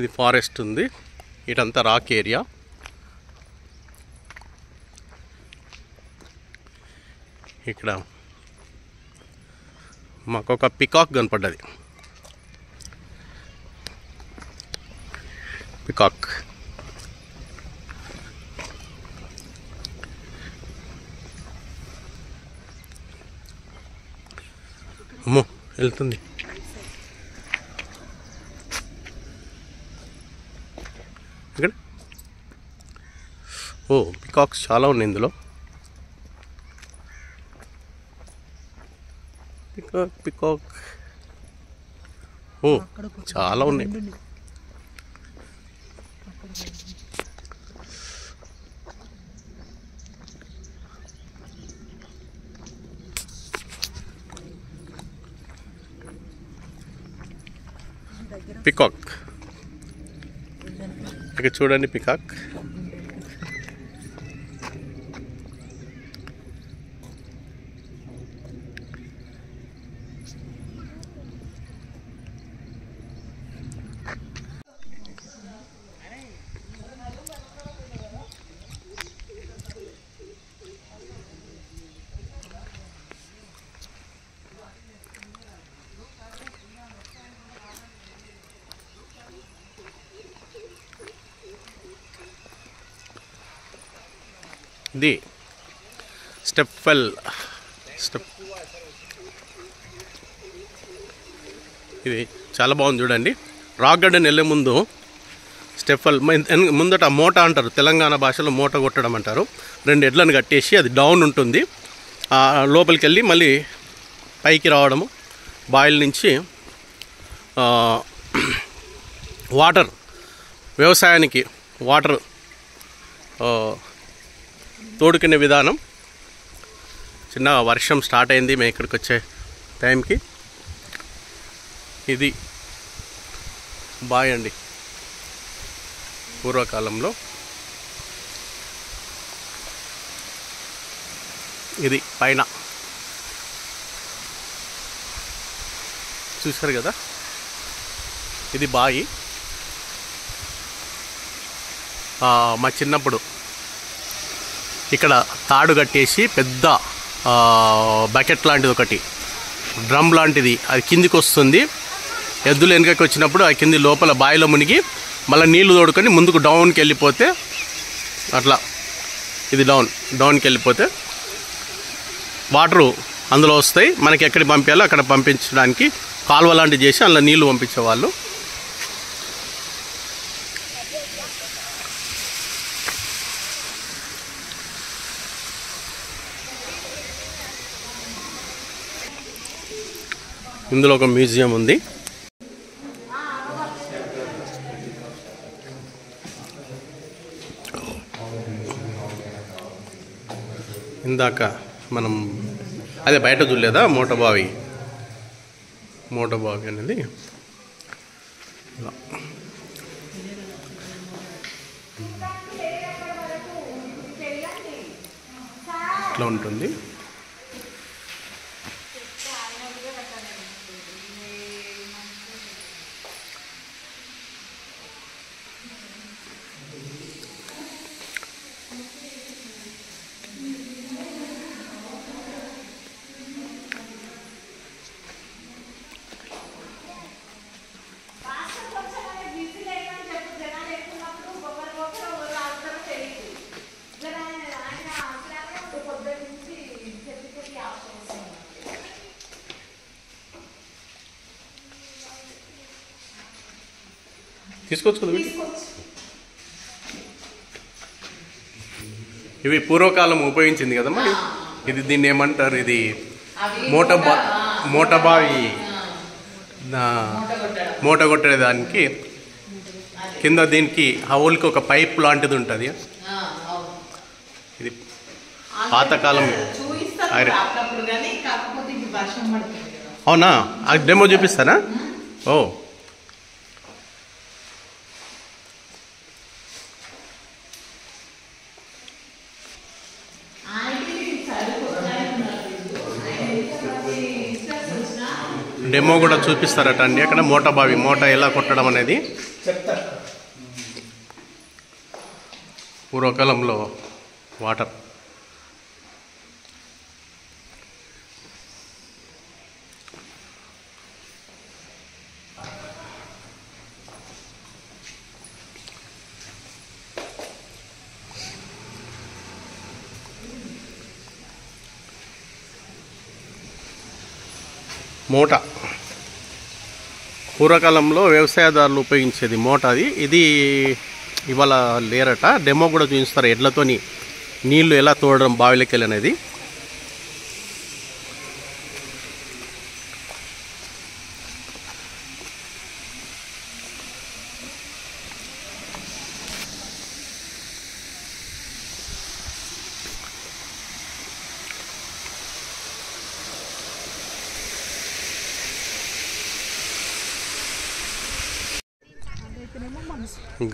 ఇది ఫారెస్ట్ ఉంది, ఇటంతా rock area. ఇక్కడ మాకు ఒక పికాక్ కనపడ్డది. పికాక్ అమ్మో వెళ్తుంది. ఇక్కడ ఓ పికాక్స్ చాలా ఉన్నాయి ఇందులో. పికాక్ పికాక్ ఓ చాలా ఉన్నాయి. పికాక్ ఇక్కడ చూడండి, పికాక్ ఇది స్టెప్ వెల్. ఇది చాలా బాగుంది చూడండి. రాక్ గార్డెన్ వెళ్ళే ముందు స్టెప్ వెల్ ముందట మూట అంటారు, తెలంగాణ భాషలో మూట కొట్టడం అంటారు. 2 ఎడ్లను కట్టేసి అది డౌన్ ఉంటుంది, లోపలికి వెళ్ళి మళ్ళీ పైకి రావడము. బాయిల్ నుంచి వాటర్, వ్యవసాయానికి వాటర్ తోడుకునే విధానం. చిన్న వర్షం స్టార్ట్ అయింది మేము ఇక్కడికి వచ్చే టైంకి. ఇది బాయ్ అండి, పూర్వకాలంలో. ఇది పైన చూసారు కదా, ఇది బాయి. మా చిన్నప్పుడు ఇక్కడ తాడు కట్టేసి పెద్ద బకెట్ లాంటిది ఒకటి, డ్రమ్ లాంటిది, అది కిందికి వస్తుంది. ఎద్దులు వెనకకి వచ్చినప్పుడు ఆ కింది లోపల బావిలో మునిగి మళ్ళీ నీళ్లు తోడుకొని ముందుకు డౌన్కి వెళ్ళిపోతే, అట్లా ఇది డౌన్కి వెళ్ళిపోతే వాటరు అందులో వస్తాయి. మనకి ఎక్కడికి పంపించాలో అక్కడ పంపించడానికి కాలువ లాంటివి చేసి అందులో నీళ్లు పంపించేవాళ్ళు. ఇందులో ఒక మ్యూజియం ఉంది. ఇందాక మనం అదే బయట చూడలేదా మోటబావి అనేది, ఇట్లా ఉంటుంది. తీసుకోవచ్చు కదా. ఇవి పూర్వకాలం ఉపయోగించింది కదమ్మా. ఇది దీన్ని ఏమంటారు, ఇది మోటబావి మూట కొట్టేదానికి కింద దీనికి హౌల్కి ఒక పైప్ లాంటిది ఉంటుంది. ఇది పాతకాలం. అవునా, అది డెమో చూపిస్తానా? ఓ డెమో కూడా చూపిస్తారట అండి అక్కడ. మూట ఎలా కొట్టడం అనేది పూర్వకాలంలో వాటర్. మోట పూర్వకాలంలో వ్యవసాయదారులు ఉపయోగించేది మోట. ఇది ఇవాళ లేరట. డెమో కూడా చూపిస్తారు ఎడ్లతోని నీళ్లు ఎలా తోడడం బావిలోకి వెళ్ళి అనేది.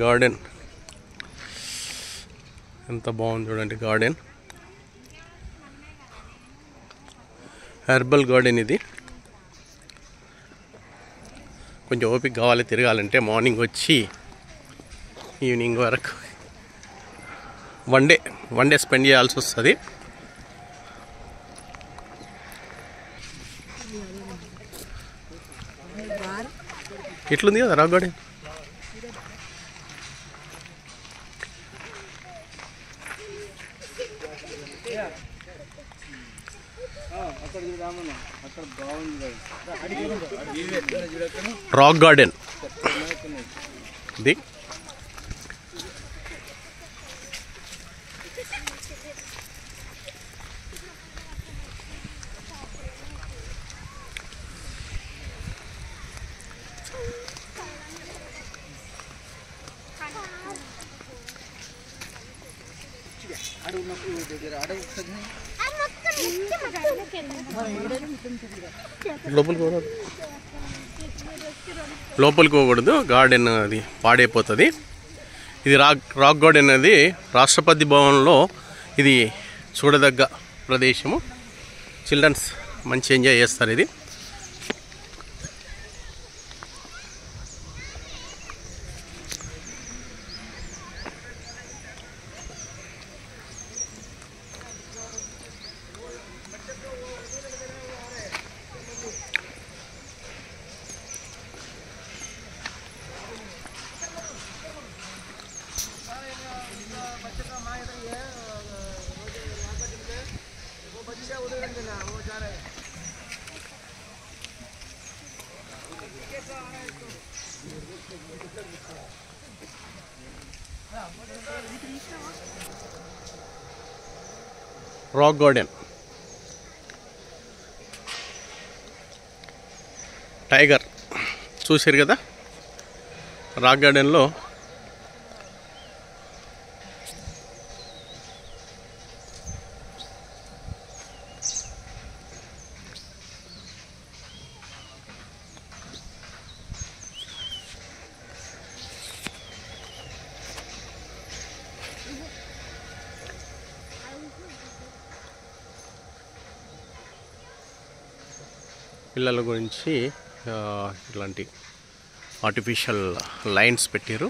గార్డెన్ ఎంత బాగుంది చూడండి. Garden herbal garden. ఇది కొంచెం ఓపిక కావాలి తిరగాలంటే. మార్నింగ్ వచ్చి ఈవినింగ్ వరకు వన్ డే స్పెండ్ చేయాల్సి వస్తుంది. ఇట్లుంది కదా రాక్ గార్డెన్. రాక్ గార్డెన్ ఇది. లోపలికి పోకూడదు, గార్డెన్ అది పాడైపోతుంది. ఇది రాక్ గార్డెన్ అనేది రాష్ట్రపతి భవన్లో ఇది చూడదగ్గ ప్రదేశము. చిల్డ్రన్స్ మంచి ఎంజాయ్ చేస్తారు ఇది. రాక్ గార్డెన్ టైగర్ చూసారు కదా. రాక్ గార్డెన్లో పిల్లల గురించి ఇట్లాంటి ఆర్టిఫిషియల్ లైన్స్ పెట్టారు.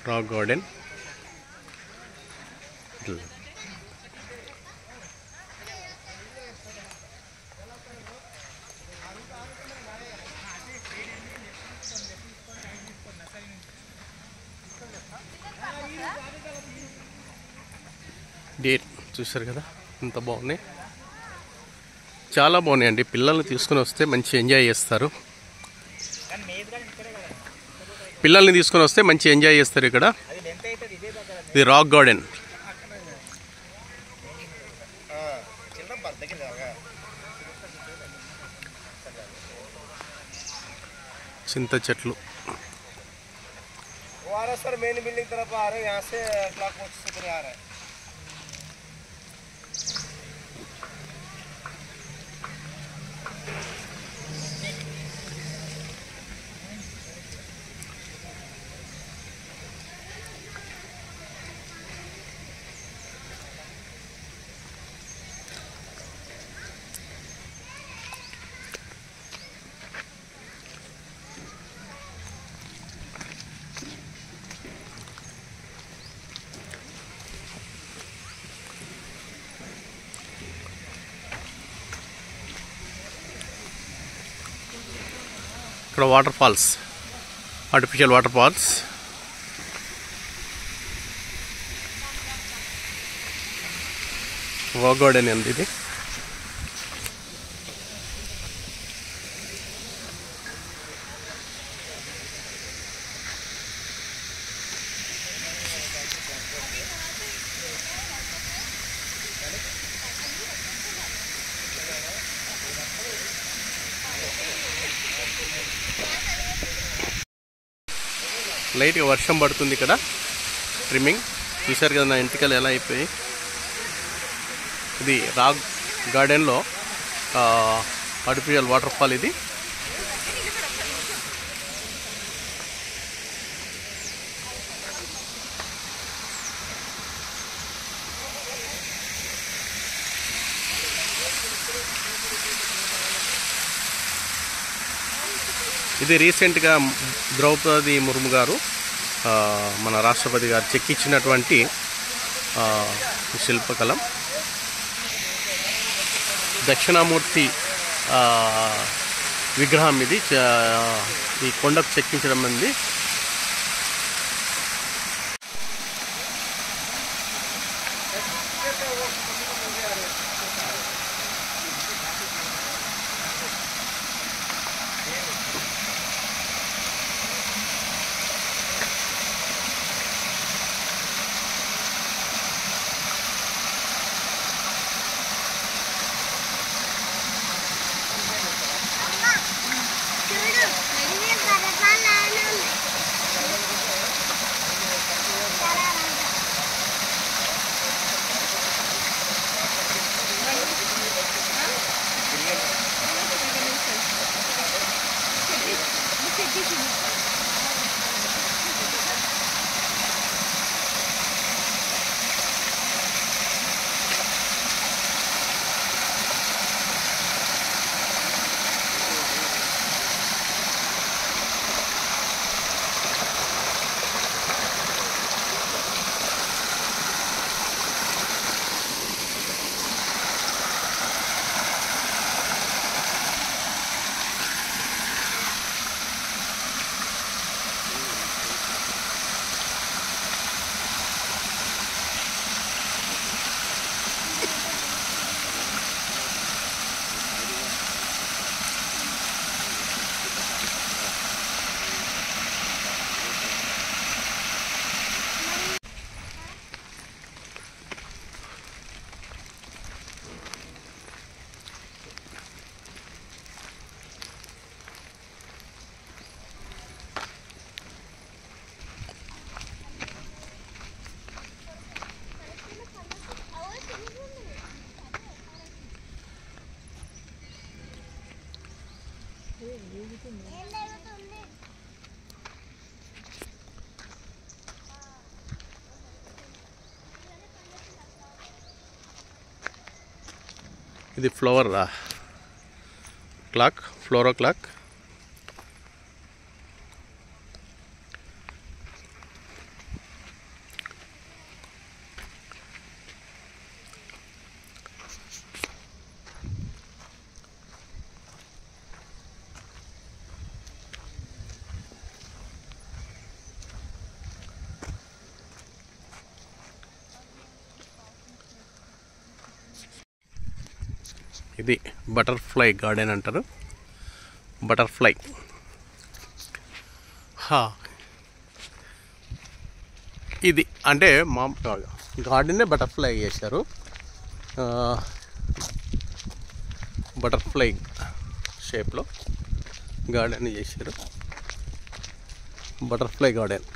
రాక్ గార్డెన్ డేట్ చూసారు కదా ఎంత బాగున్నాయి. చాలా బాగున్నాయండి. పిల్లల్ని తీసుకుని వస్తే మంచి ఎంజాయ్ చేస్తారు. ఇక్కడ. ఇది రాక్ గార్డెన్. చింత చెట్లు. ఇక్కడ water falls, artificial water falls. Walk garden అండి ఇది. లైట్గా వర్షం పడుతుంది ఇక్కడ. ట్రిమ్మింగ్ చూశారు కదా నా ఎంటికలు ఎలా అయిపోయి. ఇది రాక్ గార్డెన్లో ఆర్టిఫిషియల్ వాటర్ ఫాల్ ఇది. ఇది రీసెంట్గా ద్రౌపది ముర్ము గారు, మన రాష్ట్రపతి గారు చెక్కించినటువంటి శిల్పకళం. దక్షిణామూర్తి విగ్రహం ఇది. ఈ కొండకు చెక్కించడం అనేది. ఇది ఫ్లవర్ క్లాక్, ఫ్లోరో క్లాక్. ఇది బటర్ఫ్లై గార్డెన్ అంటారు. బటర్ఫ్లై ఇది అంటే మా గార్డెన్నే బటర్ఫ్లై చేశారు. బటర్ఫ్లై షేప్లో గార్డెన్ చేశారు. Butterfly garden.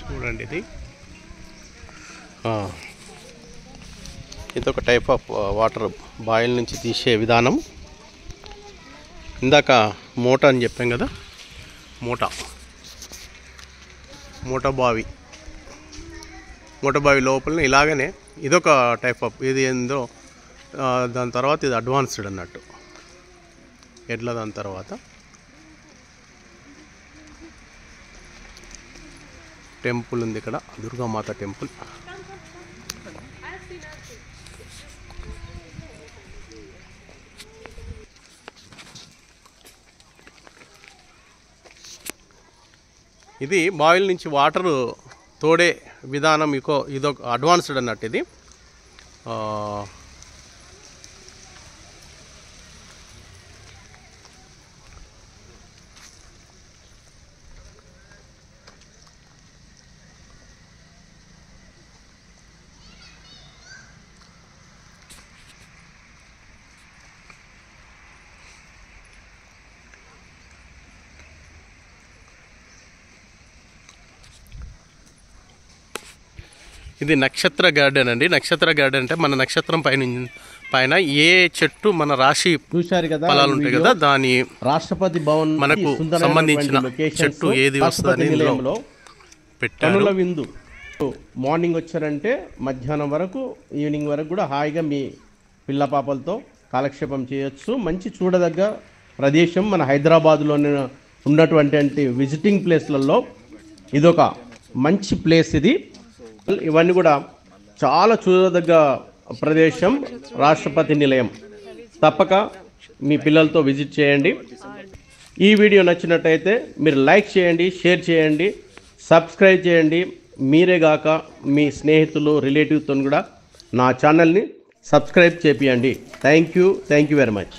చూడండి, ఇదొక టైప్ ఆఫ్ వాటర్ బాయిల్ నుంచి తీసే విధానం. ఇందాక మోటా అని చెప్పాం కదా, మోటా బావి లోపలనే ఇలాగనే ఇదొక టైప్ ఆఫ్, ఇది ఏందో దాని తర్వాత ఇది అడ్వాన్స్డ్ అన్నట్టు. ఎడ్ల దాని తర్వాత టెంపుల్ ఉంది ఇక్కడ, దుర్గామాత టెంపుల్. ఇది బావిల నుంచి వాటర్ తోడే విధానం ఇదొక అడ్వాన్స్డ్ అన్నట్టు. ఇది ఇది నక్షత్ర గార్డెన్ అండి. నక్షత్ర గార్డెన్ అంటే మన నక్షత్రం పైన ఏ చెట్టు మన రాశి చూశారు కదా, ఫలాలు ఉంటాయి కదా, దాని రాష్ట్రపతి భవన్ మనకు సంబంధించిన చెట్టు ఏది వస్తుందని ఇందులో పెట్టారు. కనుల విందు. మార్నింగ్ వచ్చారంటే మధ్యాహ్నం వరకు, ఈవినింగ్ వరకు కూడా హాయిగా మీ పిల్ల పాపలతో కాలక్షేపం చేయొచ్చు. మంచి చూడదగ్గ ప్రదేశం మన హైదరాబాద్లోనే ఉన్నటువంటి విజిటింగ్ ప్లేస్లలో ఇదొక మంచి ప్లేస్. ఇది ఇవన్నీ కూడా చాలా చూడదగ్గ ప్రదేశం. రాష్ట్రపతి నిలయం తప్పక మీ పిల్లలతో విజిట్ చేయండి. ఈ వీడియో నచ్చినట్టయితే మీరు లైక్ చేయండి, షేర్ చేయండి, సబ్స్క్రైబ్ చేయండి. మీరే గాక మీ స్నేహితులు, రిలేటివ్తో కూడా నా ఛానల్ని సబ్స్క్రైబ్ చేపియండి. Thank you very much.